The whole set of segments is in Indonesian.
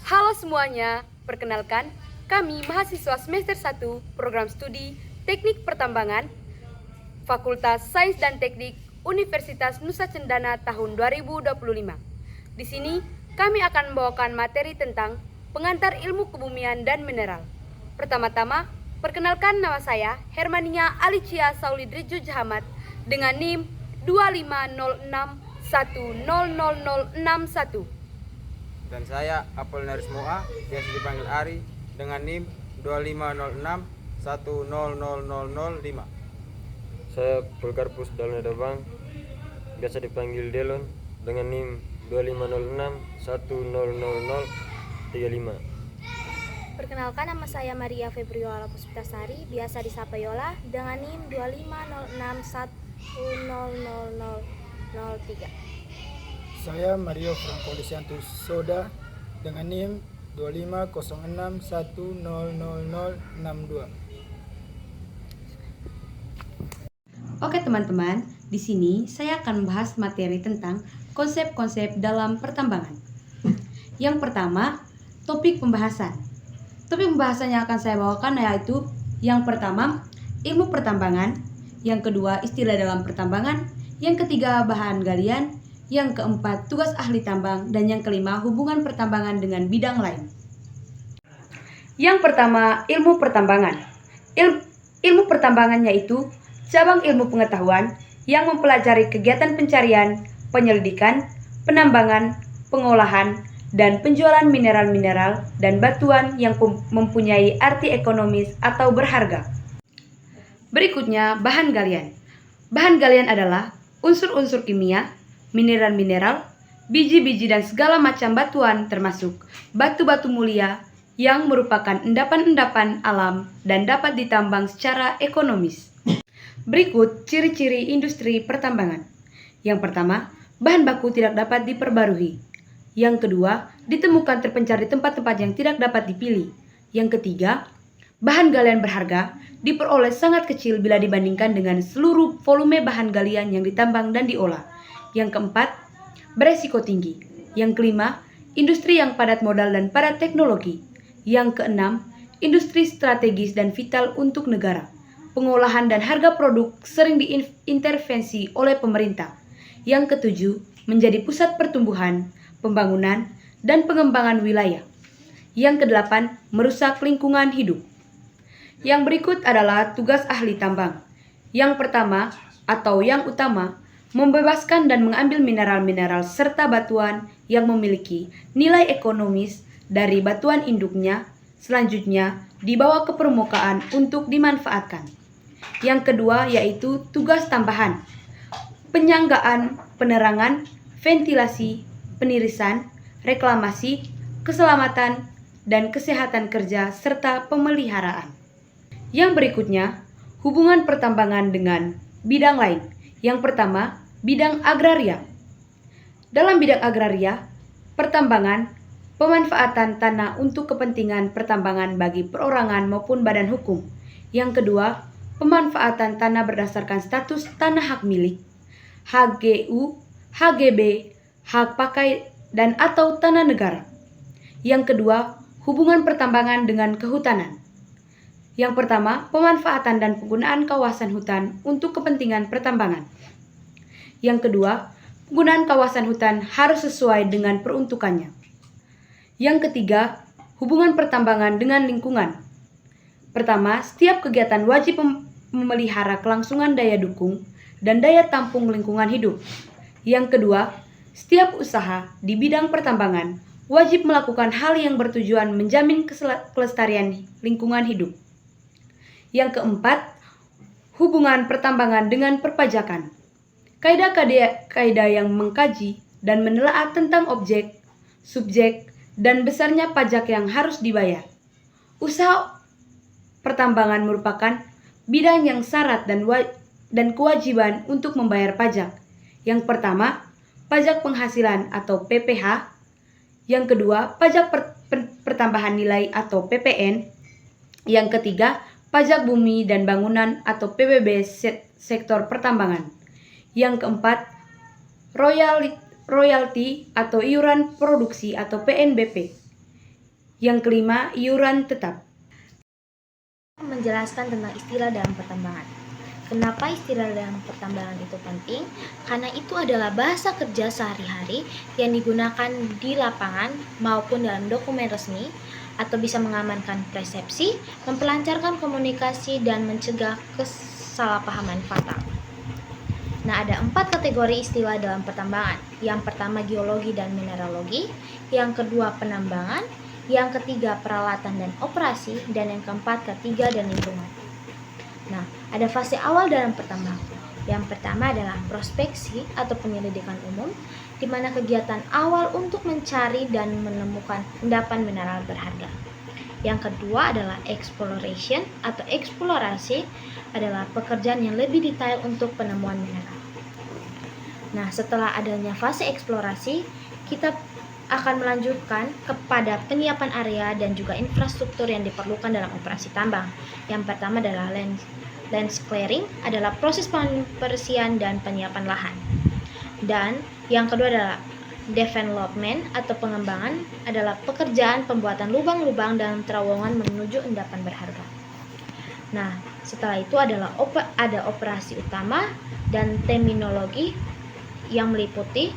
Halo semuanya, perkenalkan kami mahasiswa semester 1 program studi Teknik Pertambangan Fakultas Sains dan Teknik Universitas Nusa Cendana tahun 2025. Di sini kami akan membawakan materi tentang pengantar ilmu kebumian dan mineral. Pertama-tama, perkenalkan nama saya Hermania Alicia Saulidrijo Jahamat dengan NIM 2506100061. Dan saya Apolinaris Moa, biasa dipanggil Ari, dengan NIM 2506100005. Saya Polikarpus Dalnedabang, biasa dipanggil Delon, dengan NIM 2506100035. Perkenalkan, nama saya Maria Febriola Puspitasari, biasa disapa Yola, dengan NIM 2506100003. Saya Mario Franco Lisiantus Soda dengan NIM 2506100062. Oke teman-teman, di sini saya akan membahas materi tentang konsep-konsep dalam pertambangan. Yang pertama, topik pembahasan. Topik pembahasan yang akan saya bawakan yaitu yang pertama, ilmu pertambangan, yang kedua, istilah dalam pertambangan, yang ketiga, bahan galian, yang keempat, tugas ahli tambang, dan yang kelima, hubungan pertambangan dengan bidang lain. Yang pertama, ilmu pertambangan. Ilmu pertambangan yaitu cabang ilmu pengetahuan yang mempelajari kegiatan pencarian, penyelidikan, penambangan, pengolahan, dan penjualan mineral-mineral dan batuan yang mempunyai arti ekonomis atau berharga. Berikutnya, bahan galian. Bahan galian adalah unsur-unsur kimia, mineral-mineral, biji-biji dan segala macam batuan termasuk batu-batu mulia yang merupakan endapan-endapan alam dan dapat ditambang secara ekonomis. Berikut ciri-ciri industri pertambangan. Yang pertama, bahan baku tidak dapat diperbarui. Yang kedua, ditemukan terpencar di tempat-tempat yang tidak dapat dipilih. Yang ketiga, bahan galian berharga diperoleh sangat kecil bila dibandingkan dengan seluruh volume bahan galian yang ditambang dan diolah. Yang keempat, beresiko tinggi. Yang kelima, industri yang padat modal dan padat teknologi. Yang keenam, industri strategis dan vital untuk negara. Pengolahan dan harga produk sering diintervensi oleh pemerintah. Yang ketujuh, menjadi pusat pertumbuhan, pembangunan, dan pengembangan wilayah. Yang kedelapan, merusak lingkungan hidup. Yang berikut adalah tugas ahli tambang. Yang pertama, atau yang utama, membebaskan dan mengambil mineral-mineral serta batuan yang memiliki nilai ekonomis dari batuan induknya, selanjutnya dibawa ke permukaan untuk dimanfaatkan. Yang kedua yaitu tugas tambahan, penyanggaan, penerangan, ventilasi, penirisan, reklamasi, keselamatan, dan kesehatan kerja serta pemeliharaan. Yang berikutnya, hubungan pertambangan dengan bidang lain. Yang pertama, bidang agraria. Dalam bidang agraria, pertambangan, pemanfaatan tanah untuk kepentingan pertambangan bagi perorangan maupun badan hukum. Yang kedua, pemanfaatan tanah berdasarkan status tanah hak milik, HGU, HGB, hak pakai, dan atau tanah negara. Yang kedua, hubungan pertambangan dengan kehutanan. Yang pertama, pemanfaatan dan penggunaan kawasan hutan untuk kepentingan pertambangan. Yang kedua, penggunaan kawasan hutan harus sesuai dengan peruntukannya. Yang ketiga, hubungan pertambangan dengan lingkungan. Pertama, setiap kegiatan wajib memelihara kelangsungan daya dukung dan daya tampung lingkungan hidup. Yang kedua, setiap usaha di bidang pertambangan wajib melakukan hal yang bertujuan menjamin kelestarian lingkungan hidup. Yang keempat, hubungan pertambangan dengan perpajakan. Kaidah-kaidah yang mengkaji dan menelaah tentang objek, subjek, dan besarnya pajak yang harus dibayar. Usaha pertambangan merupakan bidang yang syarat dan kewajiban untuk membayar pajak. Yang pertama, pajak penghasilan atau PPH. Yang kedua, pajak pertambahan nilai atau PPN. Yang ketiga, pajak bumi dan bangunan atau PBB sektor pertambangan. Yang keempat, royalti atau iuran produksi atau PNBP. Yang kelima, iuran tetap. Menjelaskan tentang istilah dalam pertambangan. Kenapa istilah dalam pertambangan itu penting? Karena itu adalah bahasa kerja sehari-hari yang digunakan di lapangan maupun dalam dokumen resmi, atau bisa mengamankan persepsi, memperlancarkan komunikasi, dan mencegah kesalahpahaman fatal. Nah, ada 4 kategori istilah dalam pertambangan. Yang pertama, geologi dan mineralogi. Yang kedua, penambangan. Yang ketiga, peralatan dan operasi. Dan yang keempat, ketiga, dan lingkungan. Nah, ada fase awal dalam pertambangan. Yang pertama adalah prospeksi atau penyelidikan umum, di mana kegiatan awal untuk mencari dan menemukan endapan mineral berharga. Yang kedua adalah exploration atau eksplorasi, adalah pekerjaan yang lebih detail untuk penemuan mineral. Nah, setelah adanya fase eksplorasi, kita akan melanjutkan kepada penyiapan area dan juga infrastruktur yang diperlukan dalam operasi tambang. Yang pertama adalah land clearing, adalah proses pembersihan dan penyiapan lahan. Dan yang kedua adalah development atau pengembangan, adalah pekerjaan pembuatan lubang-lubang dan terowongan menuju endapan berharga. Nah, setelah itu adalah ada operasi utama dan terminologi yang meliputi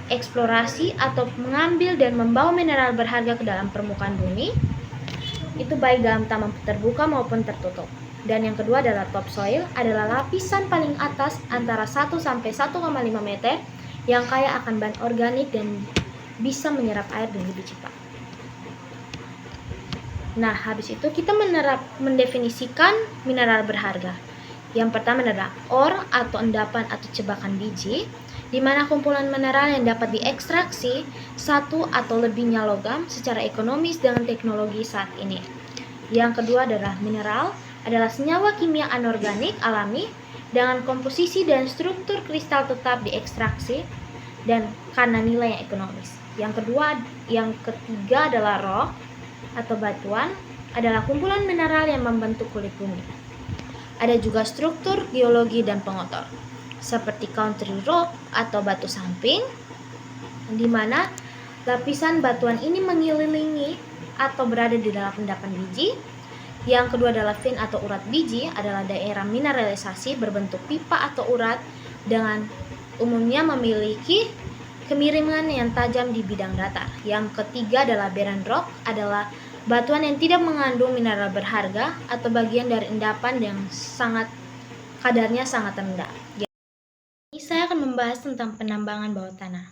eksplorasi atau mengambil dan membawa mineral berharga ke dalam permukaan bumi, itu baik dalam tambang terbuka maupun tertutup. Dan yang kedua adalah topsoil, adalah lapisan paling atas antara 1 sampai 1,5 meter yang kaya akan bahan organik dan bisa menyerap air dengan lebih cepat. Nah, habis itu kita mendefinisikan mineral berharga. Yang pertama adalah ore atau endapan atau cebakan biji, di mana kumpulan mineral yang dapat diekstraksi satu atau lebihnya logam secara ekonomis dengan teknologi saat ini. Yang kedua adalah mineral, adalah senyawa kimia anorganik alami dengan komposisi dan struktur kristal tetap diekstraksi dan karena nilai yang ekonomis. Yang ketiga adalah rock atau batuan, adalah kumpulan mineral yang membentuk kulit bumi. Ada juga struktur geologi dan pengotor, seperti country rock atau batu samping, di mana lapisan batuan ini mengelilingi atau berada di dalam endapan biji. Yang kedua adalah vein atau urat biji, adalah daerah mineralisasi berbentuk pipa atau urat dengan umumnya memiliki kemiringan yang tajam di bidang datar. Yang ketiga adalah barren rock, adalah batuan yang tidak mengandung mineral berharga atau bagian dari endapan yang kadarnya sangat rendah. Ini saya akan membahas tentang penambangan bawah tanah.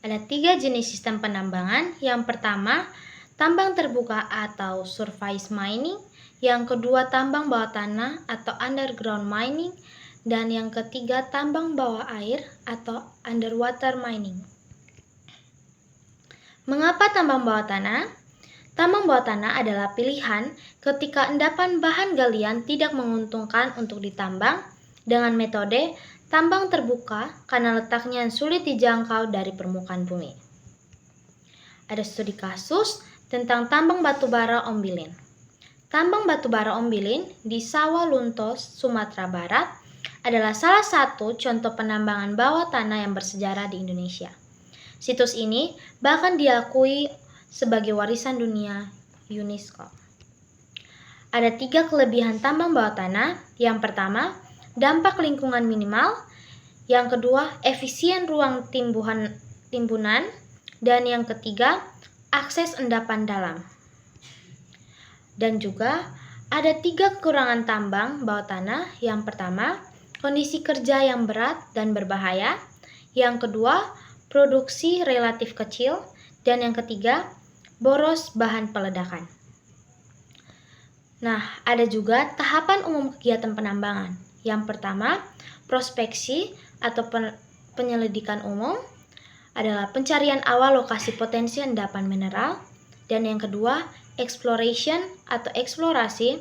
Ada 3 jenis sistem penambangan. Yang pertama, tambang terbuka atau surface mining. Yang kedua, tambang bawah tanah atau underground mining. Dan yang ketiga, tambang bawah air atau underwater mining. Mengapa tambang bawah tanah? Tambang bawah tanah adalah pilihan ketika endapan bahan galian tidak menguntungkan untuk ditambang dengan metode tambang terbuka karena letaknya yang sulit dijangkau dari permukaan bumi. Ada studi kasus tentang tambang batubara Ombilin. Tambang batubara Ombilin di Sawah Lunto, Sumatera Barat adalah salah satu contoh penambangan bawah tanah yang bersejarah di Indonesia. Situs ini bahkan diakui sebagai warisan dunia UNESCO. Ada 3 kelebihan tambang bawah tanah. Yang pertama, dampak lingkungan minimal. Yang kedua, efisien ruang timbunan. Dan yang ketiga, akses endapan dalam. Dan juga ada 3 kekurangan tambang bawah tanah. Yang pertama, kondisi kerja yang berat dan berbahaya. Yang kedua, produksi relatif kecil. Dan yang ketiga, boros bahan peledakan. Nah, ada juga tahapan umum kegiatan penambangan. Yang pertama, prospeksi atau penyelidikan umum, adalah pencarian awal lokasi potensi endapan mineral. Dan yang kedua, exploration atau eksplorasi,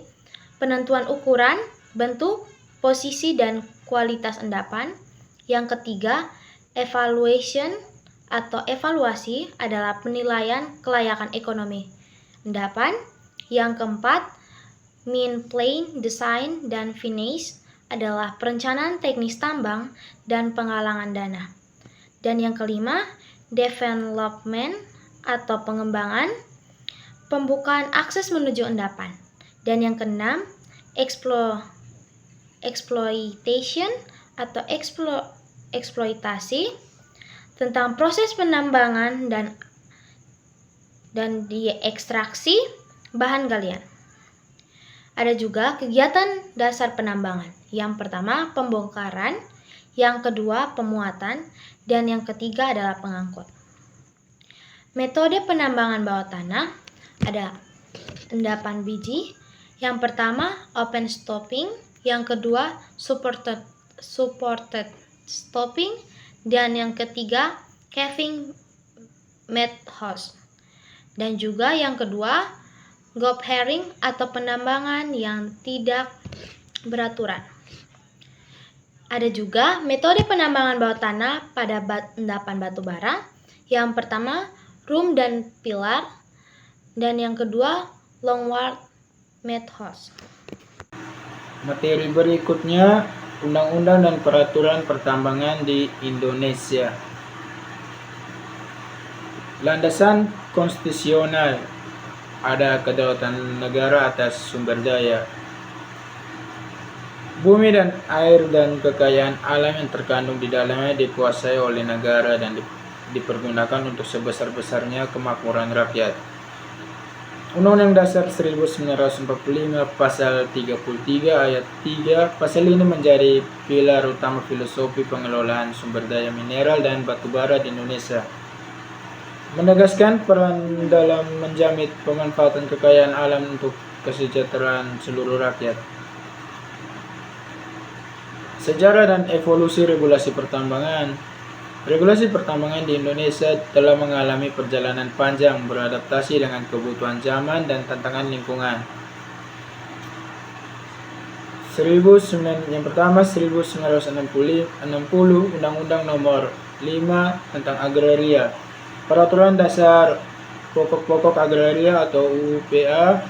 penentuan ukuran, bentuk, posisi, dan kualitas endapan. Yang ketiga, evaluation atau evaluasi, adalah penilaian kelayakan ekonomi endapan. Yang keempat, mine plan, design, dan finish, adalah perencanaan teknis tambang dan penggalangan dana. Dan yang kelima, development atau pengembangan, pembukaan akses menuju endapan. Dan yang keenam, exploitation atau eksploitasi tentang proses penambangan dan diekstraksi bahan galian. Ada juga kegiatan dasar penambangan. Yang pertama, pembongkaran, yang kedua, pemuatan, dan yang ketiga adalah pengangkut. Metode penambangan bawah tanah ada endapan biji. Yang pertama, open stopping, yang kedua, supported stopping, dan yang ketiga, caving method. Dan juga yang kedua, gop herring atau penambangan yang tidak beraturan. Ada juga metode penambangan bawah tanah pada endapan batu bara. Yang pertama, room dan pilar, dan yang kedua, longward method. Materi berikutnya, undang-undang dan peraturan pertambangan di Indonesia. Landasan konstitusional, ada kedaulatan negara atas sumber daya. Bumi dan air dan kekayaan alam yang terkandung di dalamnya dikuasai oleh negara dan dipergunakan untuk sebesar-besarnya kemakmuran rakyat. Undang-Undang Dasar 1945 Pasal 33 Ayat 3, pasal ini menjadi pilar utama filosofi pengelolaan sumber daya mineral dan batu bara di Indonesia. Menegaskan peran dalam menjamin pemanfaatan kekayaan alam untuk kesejahteraan seluruh rakyat. Sejarah dan evolusi regulasi pertambangan. Regulasi pertambangan di Indonesia telah mengalami perjalanan panjang beradaptasi dengan kebutuhan zaman dan tantangan lingkungan. Yang pertama 1960 Undang-Undang Nomor 5 tentang Agraria. Peraturan Dasar Pokok-Pokok Agraria atau UPA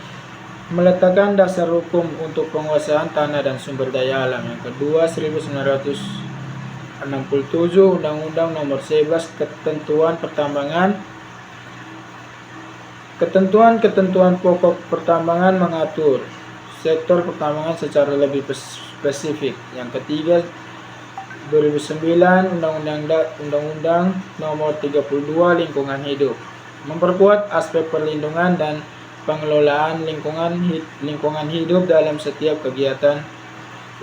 meletakkan dasar hukum untuk penguasaan tanah dan sumber daya alam. Yang kedua 1967 Undang-Undang Nomor 11 Ketentuan Pertambangan. Ketentuan pokok pertambangan mengatur sektor pertambangan secara lebih spesifik. Yang ketiga 2009 Undang-Undang Nomor 32 Lingkungan Hidup memperkuat aspek perlindungan dan pengelolaan lingkungan hidup dalam setiap kegiatan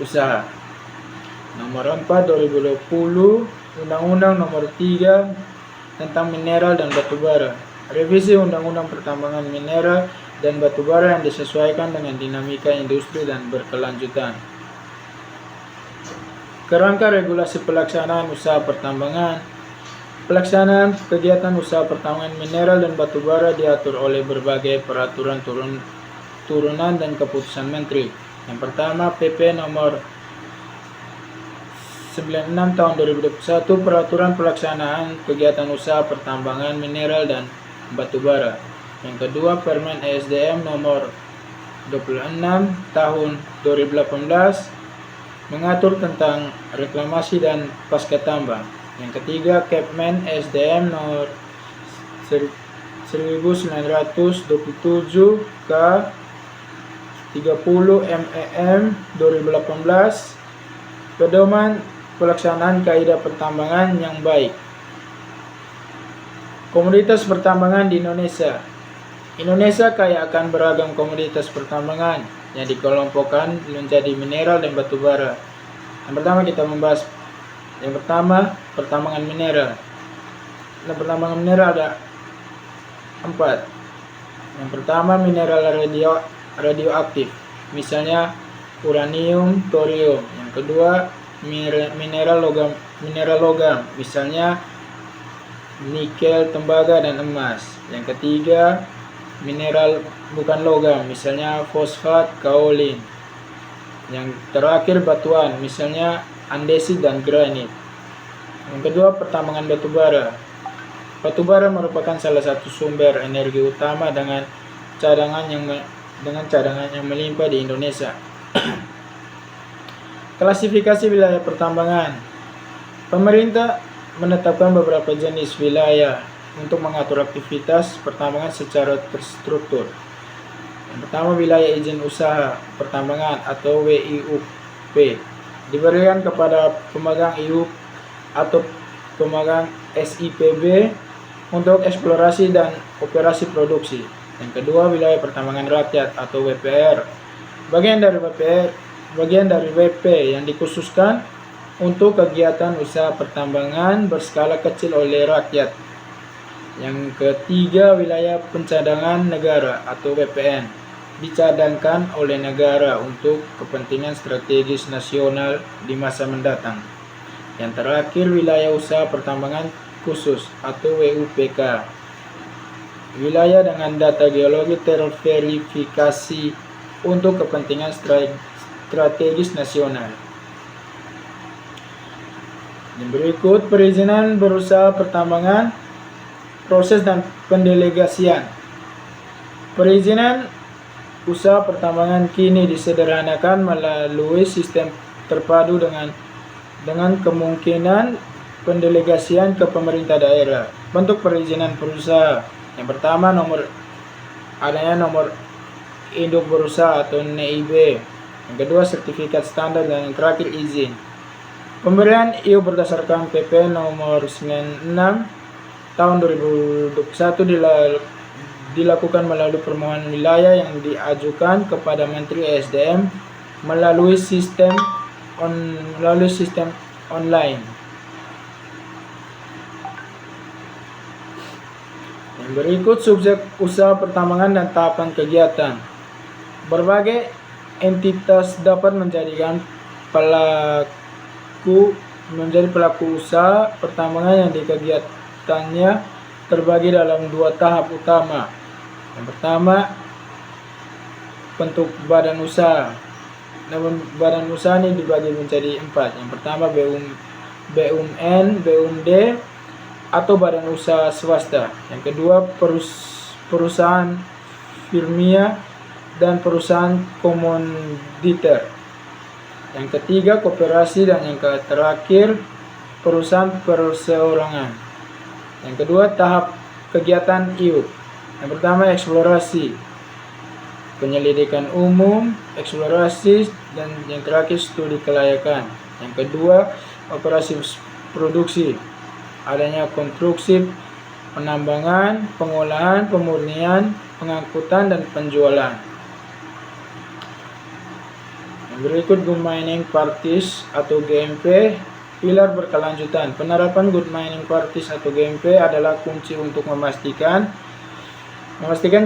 usaha. Nomor 4 2020 Undang-Undang Nomor 3 tentang mineral dan batu bara. Revisi Undang-Undang Pertambangan Mineral dan Batu Bara yang disesuaikan dengan dinamika industri dan berkelanjutan. Kerangka regulasi pelaksanaan usaha pertambangan. Pelaksanaan kegiatan usaha pertambangan mineral dan batu bara diatur oleh berbagai peraturan turunan dan keputusan menteri. Yang pertama PP nomor 96 tahun 2021 peraturan pelaksanaan kegiatan usaha pertambangan mineral dan batu bara. Yang kedua Permen ESDM nomor 26 tahun 2018 mengatur tentang reklamasi dan pasca tambang. Yang ketiga Kepmen ESDM nomor 1927 K 30 MEM 2018 pedoman pelaksanaan kaidah pertambangan yang baik. Komoditas pertambangan di Indonesia. Indonesia kaya akan beragam komoditas pertambangan yang dikelompokkan menjadi mineral dan batu bara. Yang pertama kita membahas pertambangan mineral. Pertambangan mineral ada 4. Yang pertama mineral radioaktif, misalnya uranium, thorium. Yang kedua mineral logam, misalnya nikel, tembaga, dan emas. Yang ketiga mineral bukan logam, misalnya fosfat, kaolin. Yang terakhir batuan, misalnya andesit dan granit. Yang kedua pertambangan batu bara. Batu bara merupakan salah satu sumber energi utama dengan cadangan yang melimpah di Indonesia. Klasifikasi wilayah pertambangan. Pemerintah menetapkan beberapa jenis wilayah untuk mengatur aktivitas pertambangan secara terstruktur. Yang pertama, wilayah izin usaha pertambangan atau WIUP diberikan kepada pemegang IUP atau pemegang SIPB untuk eksplorasi dan operasi produksi. Yang kedua, wilayah pertambangan rakyat atau WPR, bagian dari WP yang dikhususkan untuk kegiatan usaha pertambangan berskala kecil oleh rakyat. Yang ketiga, wilayah pencadangan negara atau WPN, dicadangkan oleh negara untuk kepentingan strategis nasional di masa mendatang. Yang terakhir, wilayah usaha pertambangan khusus atau WUPK, wilayah dengan data geologi terverifikasi untuk kepentingan strategis nasional. Yang berikut, perizinan berusaha pertambangan, proses dan pendelegasian. Perizinan usaha pertambangan kini disederhanakan melalui sistem terpadu dengan kemungkinan pendelegasian ke pemerintah daerah. Bentuk perizinan berusaha. Yang pertama, nomor induk berusaha atau NIB. Yang kedua, sertifikat standar, dan yang terakhir izin. Pemberian IU berdasarkan PP nomor 96 tahun 2021 dilakukan melalui permohonan wilayah yang diajukan kepada Menteri ESDM melalui sistem online. Yang berikut, subjek usaha pertambangan dan tahapan kegiatan. Berbagai entitas dapat menjadi pelaku usaha pertambangan yang di kegiatannya terbagi dalam dua tahap utama. Yang pertama, bentuk badan usaha. Badan usaha ini dibagi menjadi 4. Yang pertama, BUMN, BUMD atau badan usaha swasta. Yang kedua, perusahaan firmia dan perusahaan komoditer. Yang ketiga, koperasi, dan yang terakhir, perusahaan perseorangan. Yang kedua, tahap kegiatan IU. Yang pertama, eksplorasi, penyelidikan umum, eksplorasi, dan yang terakhir studi kelayakan. Yang kedua, operasi produksi, adanya konstruksi, penambangan, pengolahan, pemurnian, pengangkutan, dan penjualan. Yang berikut, Good Mining Practice atau GMP, pilar berkelanjutan. Penerapan Good Mining Practice atau GMP adalah kunci untuk memastikan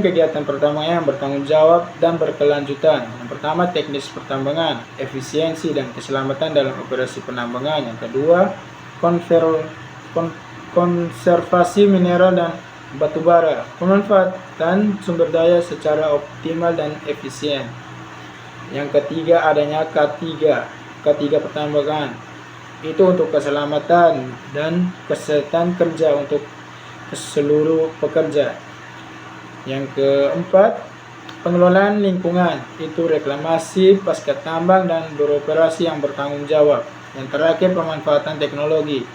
kegiatan pertambangan yang bertanggung jawab dan berkelanjutan. Yang pertama, teknis pertambangan, efisiensi dan keselamatan dalam operasi penambangan. Yang kedua, konservasi mineral dan batubara, pemanfaatan sumber daya secara optimal dan efisien. Yang ketiga, adanya K3 pertambangan, itu untuk keselamatan dan kesehatan kerja untuk seluruh pekerja. Yang keempat, pengelolaan lingkungan, itu reklamasi, pasca tambang, dan beroperasi yang bertanggung jawab. Yang terakhir, pemanfaatan teknologi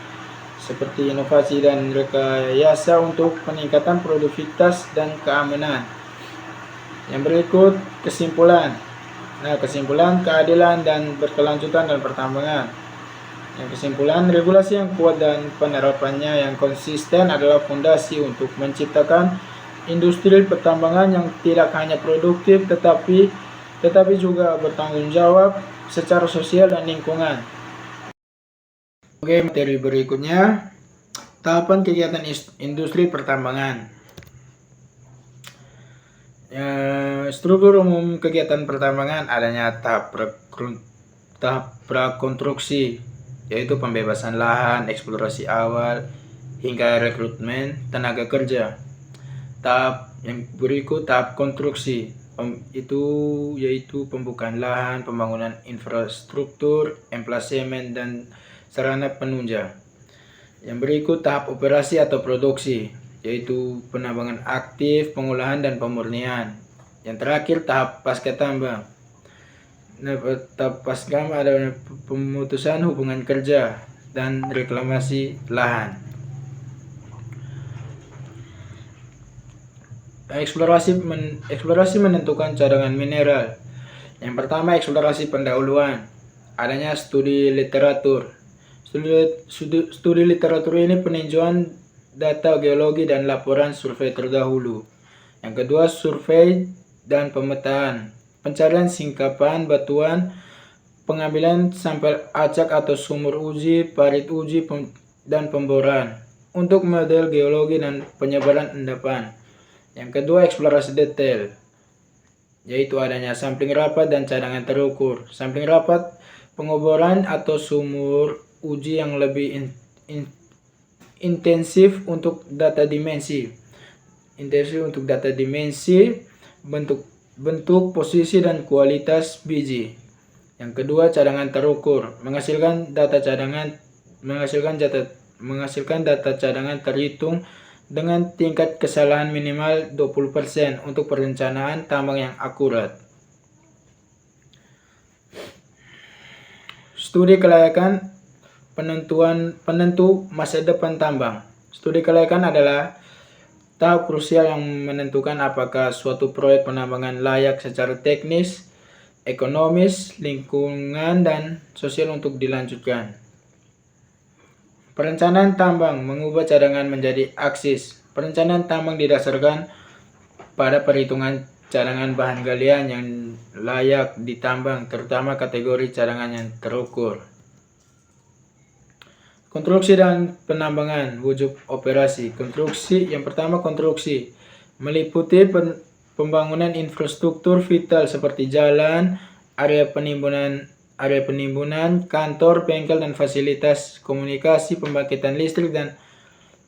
seperti inovasi dan rekayasa untuk peningkatan produktivitas dan keamanan. Yang berikut, kesimpulan. Kesimpulan, keadilan dan berkelanjutan dalam pertambangan. Yang kesimpulan, regulasi yang kuat dan penerapannya yang konsisten adalah fondasi untuk menciptakan industri pertambangan yang tidak hanya produktif tetapi juga bertanggung jawab secara sosial dan lingkungan. Oke, materi berikutnya, tahapan kegiatan industri pertambangan. Struktur umum kegiatan pertambangan, adanya tahap prakonstruksi, yaitu pembebasan lahan, eksplorasi awal, hingga rekrutmen tenaga kerja. Tahap yang berikut, tahap konstruksi, yaitu pembukaan lahan, pembangunan infrastruktur, emplasemen, dan sarana penunjang. Yang berikut, tahap operasi atau produksi, yaitu penambangan aktif, pengolahan, dan pemurnian. Yang terakhir, tahap pasca tambang. Tahap pasca adalah pemutusan hubungan kerja dan reklamasi lahan. Eksplorasi menentukan cadangan mineral. Yang pertama, eksplorasi pendahuluan. Adanya studi literatur. Studi literatur ini peninjauan data geologi dan laporan survei terdahulu. Yang kedua, survei dan pemetaan. Pencarian singkapan batuan, pengambilan sampel acak atau sumur uji, parit uji, dan pemboran untuk model geologi dan penyebaran endapan. Yang kedua, eksplorasi detail, yaitu adanya sampling rapat dan cadangan terukur. Sampling rapat, pengoboran atau sumur uji yang lebih intensif untuk data dimensi. Bentuk, posisi, dan kualitas biji. Yang kedua, cadangan terukur, menghasilkan data cadangan terhitung dengan tingkat kesalahan minimal 20% untuk perencanaan tambang yang akurat. Studi kelayakan penentu masa depan tambang. Studi kelayakan adalah tahap krusial yang menentukan apakah suatu proyek penambangan layak secara teknis, ekonomis, lingkungan, dan sosial untuk dilanjutkan. Perencanaan tambang mengubah cadangan menjadi aksis. Perencanaan tambang didasarkan pada perhitungan cadangan bahan galian yang layak ditambang, terutama kategori cadangan yang terukur. Konstruksi dan penambangan wujud operasi. Yang pertama, konstruksi meliputi pembangunan infrastruktur vital seperti jalan, area penimbunan, kantor, bengkel, dan fasilitas komunikasi, pembangkitan listrik, dan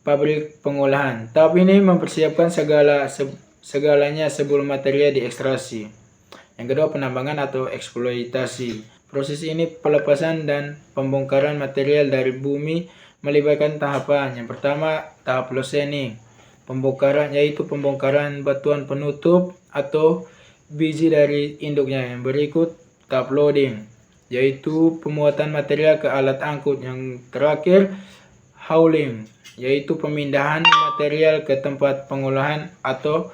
pabrik pengolahan. Tahap ini mempersiapkan segalanya sebelum material diekstraksi. Yang kedua, penambangan atau eksploitasi. Proses ini pelepasan dan pembongkaran material dari bumi melibatkan tahapan. Yang pertama, tahap losening. Yaitu pembongkaran batuan penutup atau biji dari induknya. Yang berikut, tahap loading, yaitu pemuatan material ke alat angkut. Yang terakhir, hauling, yaitu pemindahan material ke tempat pengolahan atau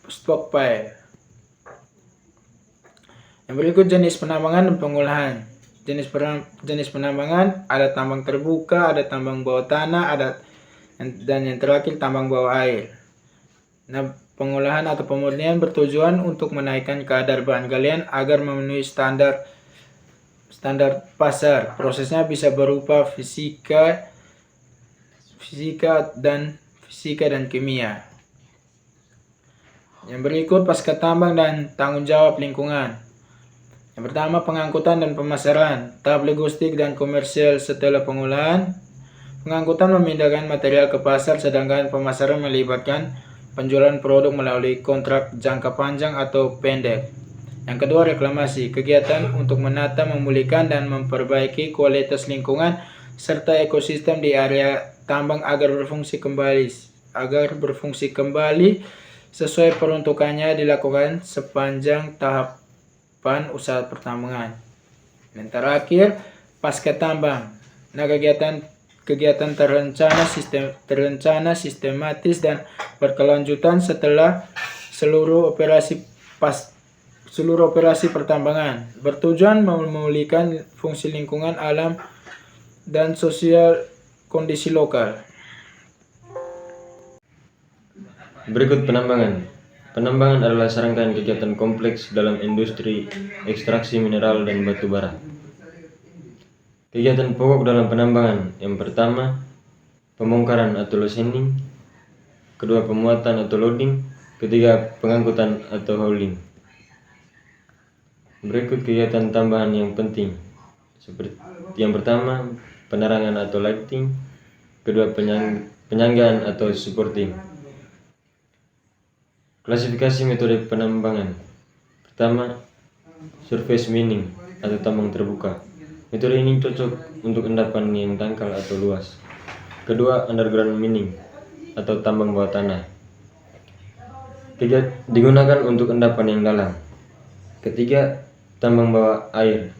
stockpile. Yang berikut, jenis penambangan dan pengolahan. Jenis penambangan ada tambang terbuka, ada tambang bawah tanah, dan yang terakhir tambang bawah air. Nah, pengolahan atau pemurnian bertujuan untuk menaikkan kadar bahan galian agar memenuhi standar pasar. Prosesnya bisa berupa fisika dan kimia. Yang berikut, pasca tambang dan tanggung jawab lingkungan. Yang pertama, pengangkutan dan pemasaran. Tahap logistik dan komersial setelah pengolahan. Pengangkutan memindahkan material ke pasar, sedangkan pemasaran melibatkan penjualan produk melalui kontrak jangka panjang atau pendek. Yang kedua, reklamasi, kegiatan untuk menata, memulihkan, dan memperbaiki kualitas lingkungan serta ekosistem di area tambang agar berfungsi kembali sesuai peruntukannya, dilakukan sepanjang tahapan usaha pertambangan. Dan terakhir, pasca tambang. Nah, kegiatan terencana, sistematis, dan berkelanjutan setelah seluruh operasi pertambangan, bertujuan memulihkan fungsi lingkungan, alam, dan sosial kondisi lokal. Berikut penambangan. Penambangan adalah serangkaian kegiatan kompleks dalam industri ekstraksi mineral dan batu bara. Kegiatan pokok dalam penambangan. Yang pertama, pembongkaran atau losening. Kedua, pemuatan atau loading. Ketiga, pengangkutan atau hauling. Berikut kegiatan tambahan yang penting. Seperti yang pertama, penerangan atau lighting. Kedua, penyanggaan atau supporting. Klasifikasi metode penambangan. Pertama, surface mining atau tambang terbuka. Metode ini cocok untuk endapan yang dangkal atau luas. Kedua, underground mining atau tambang bawah tanah. Digunakan untuk endapan yang dalam. Ketiga, tambang bawah air,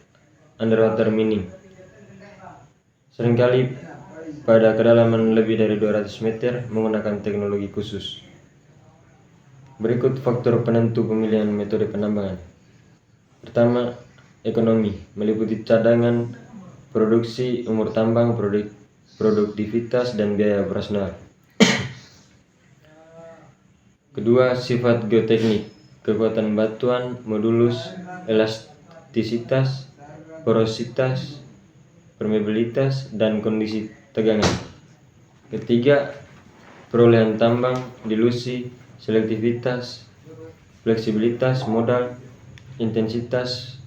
underwater mining. Seringkali pada kedalaman lebih dari 200 meter menggunakan teknologi khusus. Berikut faktor penentu pemilihan metode penambangan. Pertama, ekonomi, meliputi cadangan, produksi, umur tambang, produktivitas, dan biaya operasional. Kedua, sifat geoteknik, kekuatan batuan, modulus, elastisitas, porositas, permeabilitas, dan kondisi tegangan. Ketiga, perolehan tambang, dilusi, selektivitas, fleksibilitas, modal, intensitas.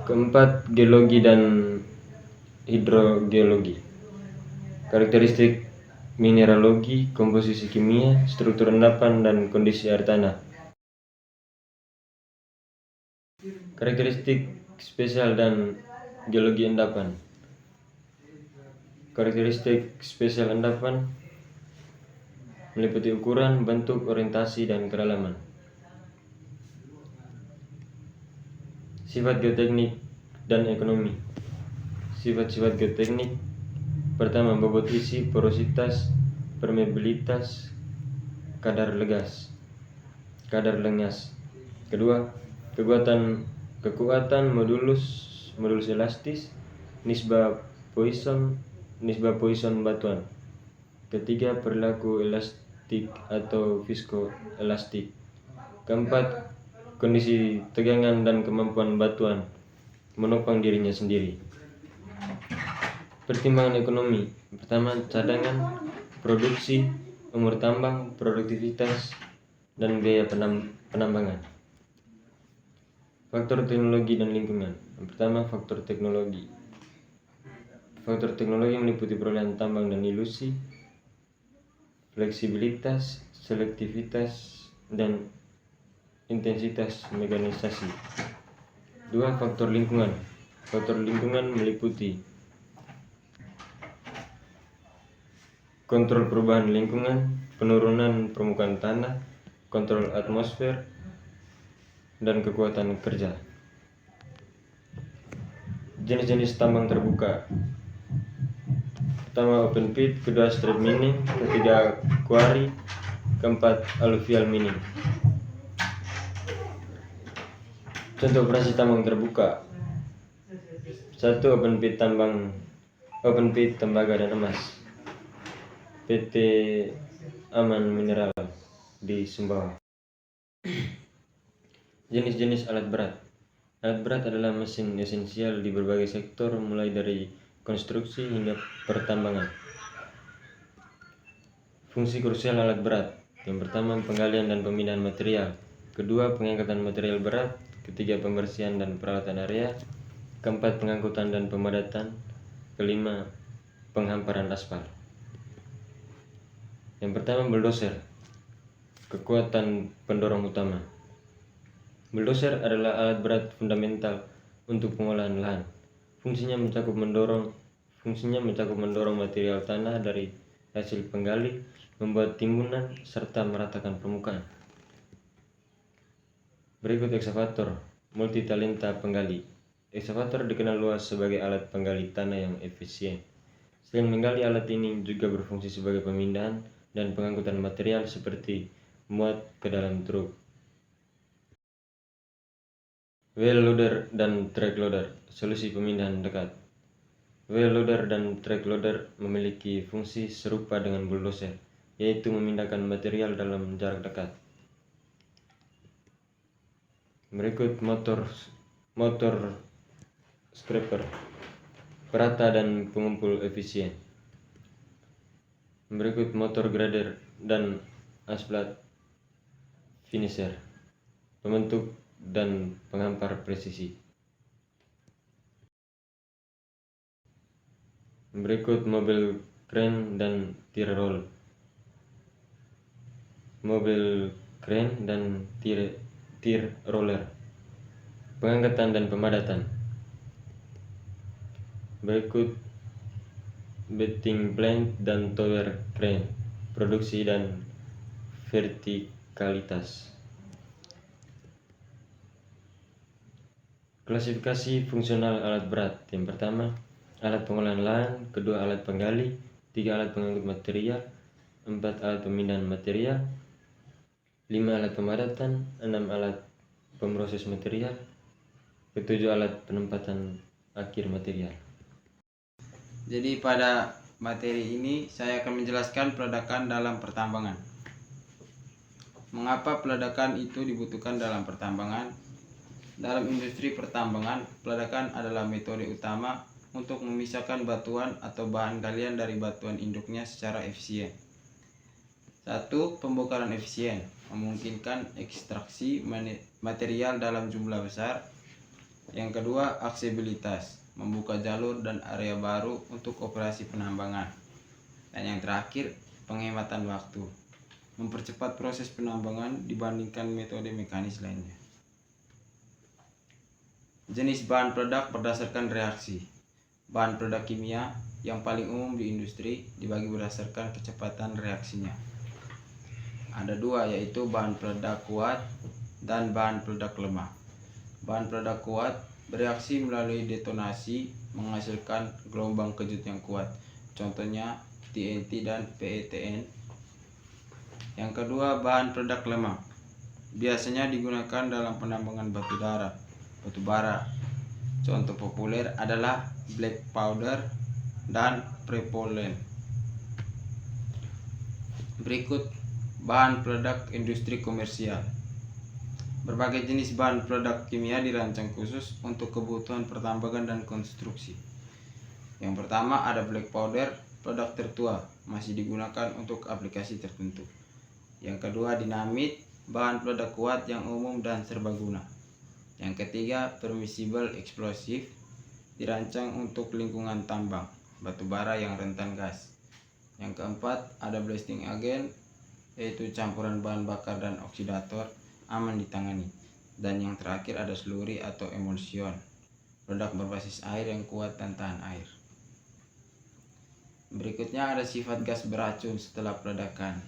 Keempat, geologi dan hidrogeologi, karakteristik mineralogi, komposisi kimia, struktur endapan, dan kondisi air tanah. Karakteristik spesial dan geologi endapan. Karakteristik spesial endapan meliputi ukuran, bentuk, orientasi, dan kedalaman. Sifat geoteknik dan ekonomi. Sifat-sifat geoteknik: pertama, bobot isi, porositas, permeabilitas, kadar lengas. Kedua, kekuatan modulus elastis, nisbah Poisson batuan. Ketiga, perilaku elastik atau viskoelastik. Keempat, kondisi tegangan dan kemampuan batuan menopang dirinya sendiri. Pertimbangan ekonomi. Pertama, cadangan, produksi, umur tambang, produktivitas, dan biaya penambangan. Faktor teknologi dan lingkungan. Yang pertama, faktor teknologi. Faktor teknologi meliputi perolehan tambang dan ilusi, fleksibilitas, selektivitas, dan intensitas mekanisasi. Dua, faktor lingkungan. Faktor lingkungan meliputi kontrol perubahan lingkungan, penurunan permukaan tanah, kontrol atmosfer, dan kekuatan kerja. Jenis-jenis tambang terbuka. Pertama, open pit. Kedua, strip mining. Ketiga, quarry. Keempat, alluvial mining. Contoh operasi tambang terbuka. 1. Open pit tembaga dan emas, PT Aman Mineral di Sumbawa. Jenis-jenis alat berat. Alat berat adalah mesin esensial di berbagai sektor, mulai dari konstruksi hingga pertambangan. Fungsi krusial alat berat. Yang pertama, penggalian dan pemindahan material. Kedua, pengangkatan material berat. Ketiga, pembersihan dan peralatan area. Keempat, pengangkutan dan pemadatan. Kelima, penghamparan aspal. Yang pertama, bulldozer. Kekuatan pendorong utama. Bulldozer adalah alat berat fundamental untuk pengolahan lahan. Fungsinya mencakup mendorong material tanah dari hasil penggali, membuat timbunan, serta meratakan permukaan. Berikut eksavator, multitalenta penggali. Eksavator dikenal luas sebagai alat penggali tanah yang efisien. Selain menggali, alat ini juga berfungsi sebagai pemindahan dan pengangkutan material seperti muat ke dalam truk. Wheel loader dan track loader, solusi pemindahan dekat. Wheel loader dan track loader memiliki fungsi serupa dengan bulldozer, yaitu memindahkan material dalam jarak dekat. Berikut motor scraper, perata dan pengumpul efisien. Berikut motor grader dan asfalt finisher, pembentuk dan penghampar presisi. Berikut mobil crane dan tir roll. Mobil crane dan tir roller, pengangkatan dan pemadatan. Berikut bedding plant dan tower crane, produksi dan vertikalitas. Klasifikasi fungsional alat berat. Yang pertama, alat pengolahan lahan. Kedua, alat penggali. 3 alat pengangkut material, 4 alat pemindahan material, 5 alat pemadatan, 6 alat pemroses material, 7 alat penempatan akhir material. Jadi pada materi ini saya akan menjelaskan peledakan dalam pertambangan. Mengapa peledakan itu dibutuhkan dalam pertambangan? Dalam industri pertambangan, peledakan adalah metode utama untuk memisahkan batuan atau bahan galian dari batuan induknya secara efisien. 1. Pembongkaran efisien memungkinkan ekstraksi material dalam jumlah besar. Yang kedua, aksesibilitas membuka jalur dan area baru untuk operasi penambangan. Dan yang terakhir, penghematan waktu mempercepat proses penambangan dibandingkan metode mekanis lainnya. Jenis bahan peledak berdasarkan reaksi. Bahan peledak kimia yang paling umum di industri dibagi berdasarkan kecepatan reaksinya. Ada 2, yaitu bahan peledak kuat dan bahan peledak lemah. Bahan peledak kuat bereaksi melalui detonasi menghasilkan gelombang kejut yang kuat. Contohnya TNT dan PETN. Yang kedua, bahan peledak lemah. Biasanya digunakan dalam penambangan batu bara. Contoh populer adalah black powder dan propellant. Berikut bahan peledak industri komersial. Berbagai jenis bahan peledak kimia dirancang khusus untuk kebutuhan pertambangan dan konstruksi. Yang pertama ada black powder, peledak tertua, masih digunakan untuk aplikasi tertentu. Yang kedua dinamit, bahan peledak kuat yang umum dan serbaguna. Yang ketiga permissible explosive, dirancang untuk lingkungan tambang, batu bara yang rentan gas. Yang keempat ada blasting agent, yaitu campuran bahan bakar dan oksidator, aman ditangani. Dan yang terakhir ada slurry atau emulsion, peledak berbasis air yang kuat dan tahan air. Berikutnya ada sifat gas beracun setelah peledakan.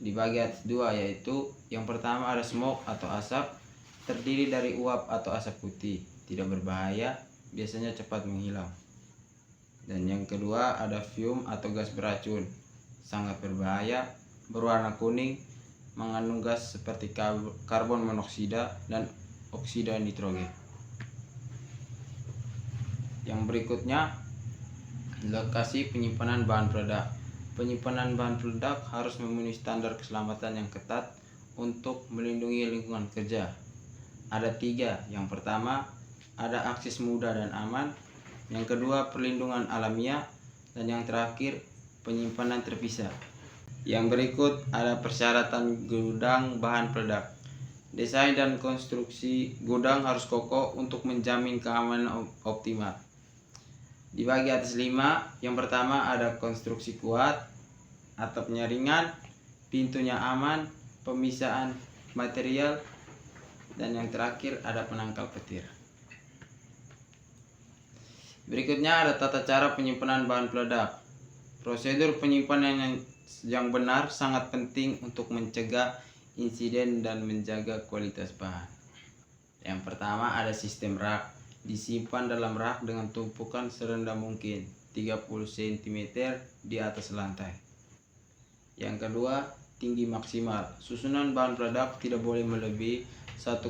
Dibagi atas 2, yaitu yang pertama ada smoke atau asap, terdiri dari uap atau asap putih, tidak berbahaya, biasanya cepat menghilang. Dan yang kedua ada fume atau gas beracun, sangat berbahaya, berwarna kuning, mengandung gas seperti karbon monoksida dan oksida nitrogen. Yang berikutnya, lokasi penyimpanan bahan peledak. Penyimpanan bahan peledak harus memenuhi standar keselamatan yang ketat untuk melindungi lingkungan kerja. Ada 3. Yang pertama, ada akses mudah dan aman. Yang kedua, perlindungan alamiah. Dan yang terakhir, penyimpanan terpisah. Yang berikut ada persyaratan gudang bahan peledak. Desain dan konstruksi gudang harus kokoh untuk menjamin keamanan optimal. Dibagi atas 5, yang pertama ada konstruksi kuat, atapnya ringan, pintunya aman, pemisahan material, dan yang terakhir ada penangkal petir. Berikutnya ada tata cara penyimpanan bahan peledak. Prosedur penyimpanan yang benar sangat penting untuk mencegah insiden dan menjaga kualitas bahan. Yang pertama ada sistem rak. Disimpan dalam rak dengan tumpukan serendah mungkin, 30 cm di atas lantai. Yang kedua, tinggi maksimal. Susunan bahan peledak tidak boleh melebihi 1,80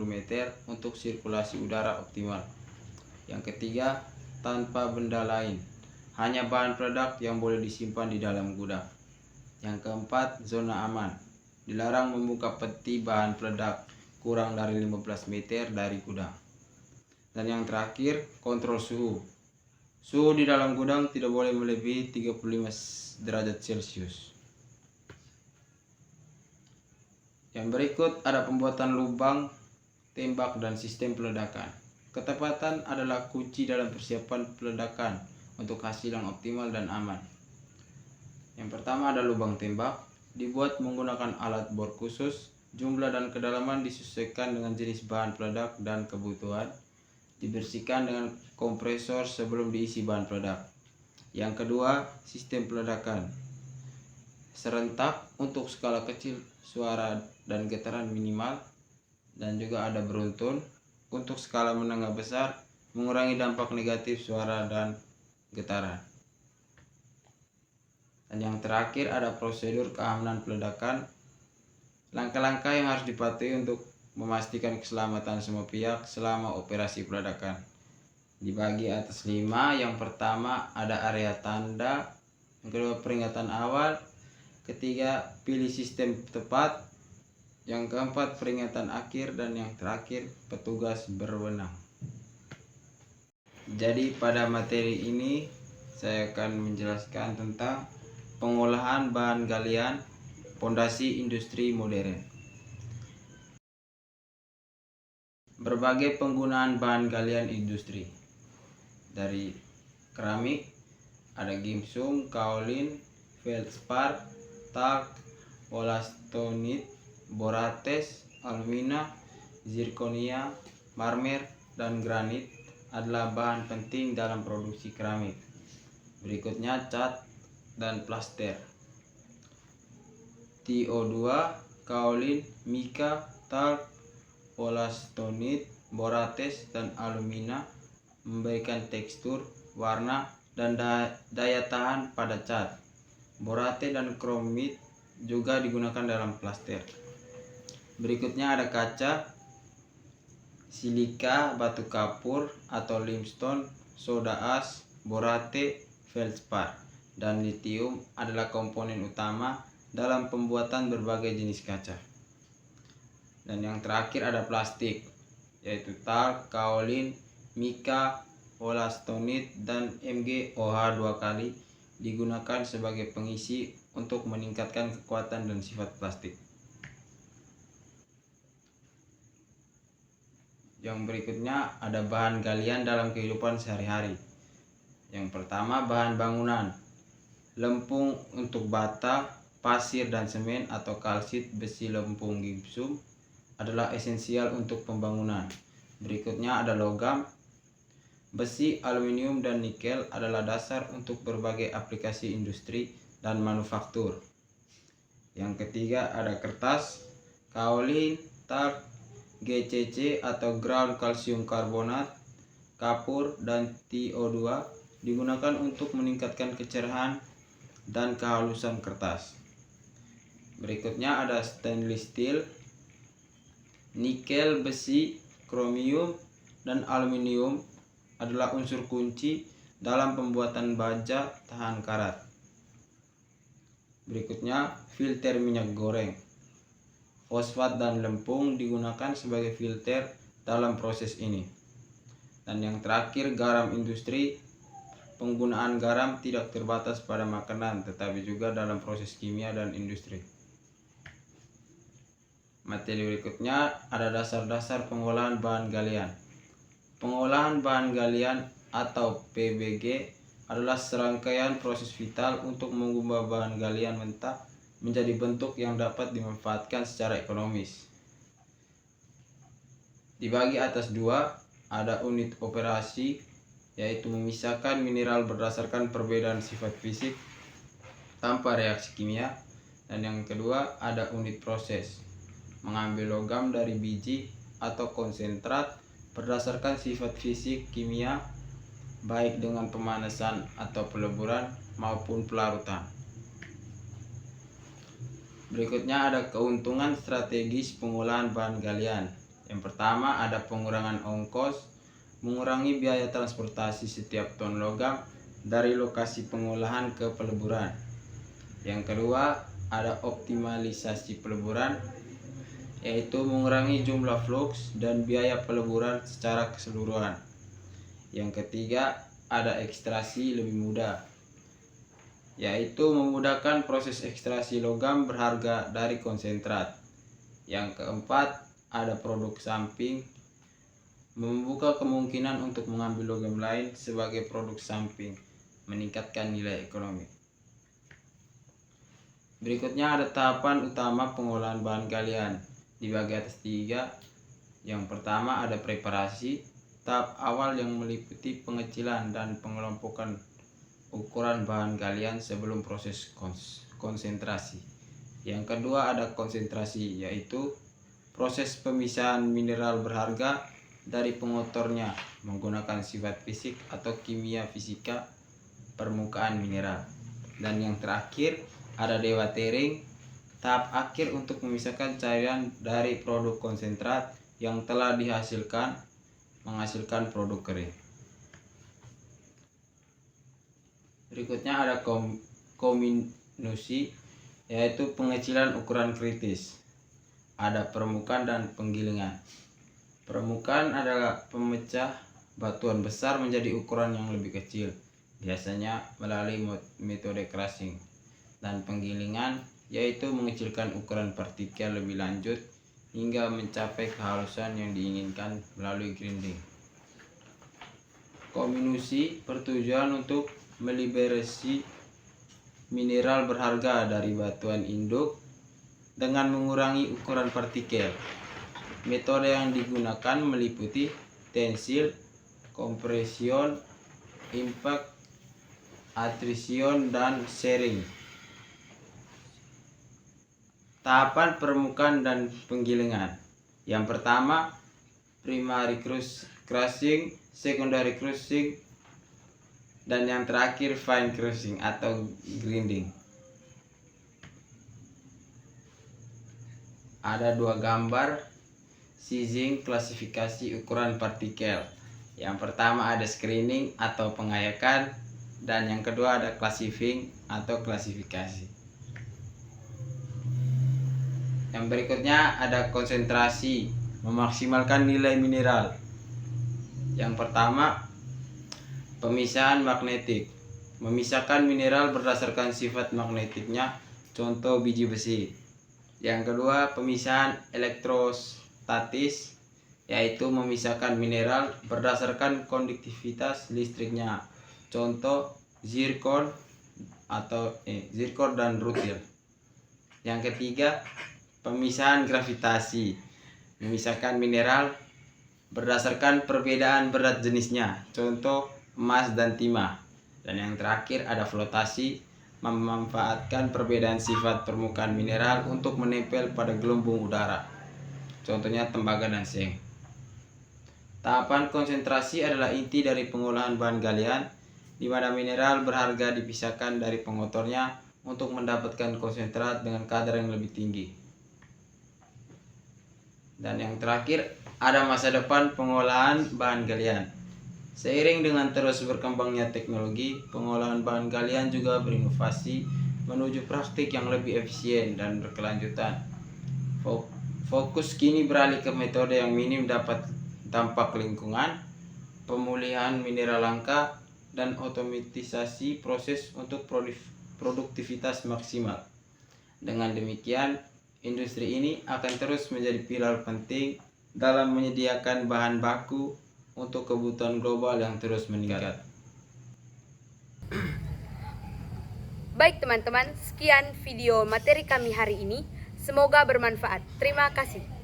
meter untuk sirkulasi udara optimal. Yang ketiga, tanpa benda lain. Hanya bahan peledak yang boleh disimpan di dalam gudang. Yang keempat, zona aman. Dilarang membuka peti bahan peledak kurang dari 15 meter dari gudang. Dan yang terakhir, kontrol suhu. Suhu di dalam gudang tidak boleh melebihi 35 derajat Celcius. Yang berikut ada pembuatan lubang, tembak, dan sistem peledakan. Ketepatan adalah kunci dalam persiapan peledakan untuk hasil yang optimal dan aman. Yang pertama ada lubang tembak, dibuat menggunakan alat bor khusus, jumlah dan kedalaman disesuaikan dengan jenis bahan peledak dan kebutuhan, dibersihkan dengan kompresor sebelum diisi bahan peledak. Yang kedua, sistem peledakan serentak untuk skala kecil, suara dan getaran minimal, dan juga ada beruntun untuk skala menengah besar, mengurangi dampak negatif suara dan getaran. Dan yang terakhir ada prosedur keamanan peledakan. Langkah-langkah yang harus dipatuhi untuk memastikan keselamatan semua pihak selama operasi peledakan. Dibagi atas 5. Yang pertama ada area tanda, yang kedua peringatan awal, ketiga pilih sistem tepat, yang keempat peringatan akhir, dan yang terakhir petugas berwenang. Jadi pada materi ini saya akan menjelaskan tentang pengolahan bahan galian, pondasi industri modern. Berbagai penggunaan bahan galian industri, dari keramik ada gipsum, kaolin, feldspar, talc, wollastonite, borates, alumina, zirconia, marmer, dan granit adalah bahan penting dalam produksi keramik. Berikutnya cat dan plaster. TiO2, kaolin, mika, talc, wollastonite, borates, dan alumina memberikan tekstur, warna, dan daya tahan pada cat. Borate dan kromit juga digunakan dalam plaster. Berikutnya ada kaca, silika, batu kapur atau limestone, soda as, borate, feldspar, dan litium adalah komponen utama dalam pembuatan berbagai jenis kaca. Dan yang terakhir ada plastik, yaitu talc, kaolin, mika, wollastonite, dan MgOH 2 kali digunakan sebagai pengisi untuk meningkatkan kekuatan dan sifat plastik. Yang berikutnya ada bahan galian dalam kehidupan sehari-hari. Yang pertama bahan bangunan, lempung untuk bata, pasir dan semen atau kalsit, besi, lempung, gipsum adalah esensial untuk pembangunan. Berikutnya ada logam, besi, aluminium, dan nikel adalah dasar untuk berbagai aplikasi industri dan manufaktur. Yang ketiga ada kertas, kaolin, talc, GCC atau ground calcium carbonate, kapur, dan TiO2 digunakan untuk meningkatkan kecerahan dan kehalusan kertas. Berikutnya ada stainless steel, nikel, besi, kromium, dan aluminium adalah unsur kunci dalam pembuatan baja tahan karat. Berikutnya filter minyak goreng, fosfat dan lempung digunakan sebagai filter dalam proses ini. Dan yang terakhir garam industri, penggunaan garam tidak terbatas pada makanan tetapi juga dalam proses kimia dan industri. Materi berikutnya ada dasar-dasar pengolahan bahan galian. Pengolahan bahan galian atau PBG adalah serangkaian proses vital untuk mengubah bahan galian mentah menjadi bentuk yang dapat dimanfaatkan secara ekonomis. Dibagi atas 2, ada unit operasi, yaitu memisahkan mineral berdasarkan perbedaan sifat fisik tanpa reaksi kimia, dan yang kedua ada unit proses, mengambil logam dari biji atau konsentrat berdasarkan sifat fisik kimia baik dengan pemanasan atau peleburan maupun pelarutan. Berikutnya ada keuntungan strategis pengolahan bahan galian. Yang pertama ada pengurangan ongkos, mengurangi biaya transportasi setiap ton logam dari lokasi pengolahan ke peleburan. Yang kedua ada optimalisasi peleburan, yaitu mengurangi jumlah flux dan biaya peleburan secara keseluruhan. Yang ketiga ada ekstraksi lebih mudah, yaitu memudahkan proses ekstraksi logam berharga dari konsentrat. Yang keempat ada produk samping, membuka kemungkinan untuk mengambil logam lain sebagai produk samping, meningkatkan nilai ekonomi. Berikutnya ada tahapan utama pengolahan bahan galian, dibagi atas 3. Yang pertama ada preparasi, tahap awal yang meliputi pengecilan dan pengelompokan ukuran bahan galian sebelum proses konsentrasi. Yang kedua ada konsentrasi, yaitu proses pemisahan mineral berharga dari pengotornya menggunakan sifat fisik atau kimia fisika permukaan mineral. Dan yang terakhir ada dewatering, tahap akhir untuk memisahkan cairan dari produk konsentrat yang telah dihasilkan menghasilkan produk kering. Berikutnya ada kominusi, yaitu pengecilan ukuran kritis. Ada permukaan dan penggilingan. Permukaan adalah pemecah batuan besar menjadi ukuran yang lebih kecil, biasanya melalui metode crushing. Dan penggilingan yaitu mengecilkan ukuran partikel lebih lanjut hingga mencapai kehalusan yang diinginkan melalui grinding. Kominusi bertujuan untuk meliberasi mineral berharga dari batuan induk dengan mengurangi ukuran partikel. Metode yang digunakan meliputi tensil, kompresion, impact, attrition, dan sharing. Tahapan permukaan dan penggilingan. Yang pertama, primary crushing, secondary crushing, dan yang terakhir fine crushing atau grinding. Ada dua gambar sizing klasifikasi ukuran partikel. Yang pertama ada screening atau pengayakan, dan yang kedua ada classifying atau klasifikasi. Yang berikutnya ada konsentrasi, memaksimalkan nilai mineral. Yang pertama, pemisahan magnetik, memisahkan mineral berdasarkan sifat magnetiknya, contoh biji besi. Yang kedua, pemisahan elektrostatis, yaitu memisahkan mineral berdasarkan konduktivitas listriknya, contoh zirkon dan rutil. Yang ketiga, pemisahan gravitasi, memisahkan mineral berdasarkan perbedaan berat jenisnya, contoh emas dan timah. Dan yang terakhir ada flotasi, memanfaatkan perbedaan sifat permukaan mineral untuk menempel pada gelembung udara, contohnya tembaga dan seng. Tahapan konsentrasi adalah inti dari pengolahan bahan galian, di mana mineral berharga dipisahkan dari pengotornya untuk mendapatkan konsentrat dengan kadar yang lebih tinggi. Dan yang terakhir ada masa depan pengolahan bahan galian. Seiring dengan terus berkembangnya teknologi, pengolahan bahan galian juga berinovasi menuju praktik yang lebih efisien dan berkelanjutan. Fokus kini beralih ke metode yang minim dapat dampak lingkungan, pemulihan mineral langka, dan otomatisasi proses untuk produktivitas maksimal. Dengan demikian, industri ini akan terus menjadi pilar penting dalam menyediakan bahan baku untuk kebutuhan global yang terus meningkat. Baik teman-teman, sekian video materi kami hari ini. Semoga bermanfaat. Terima kasih.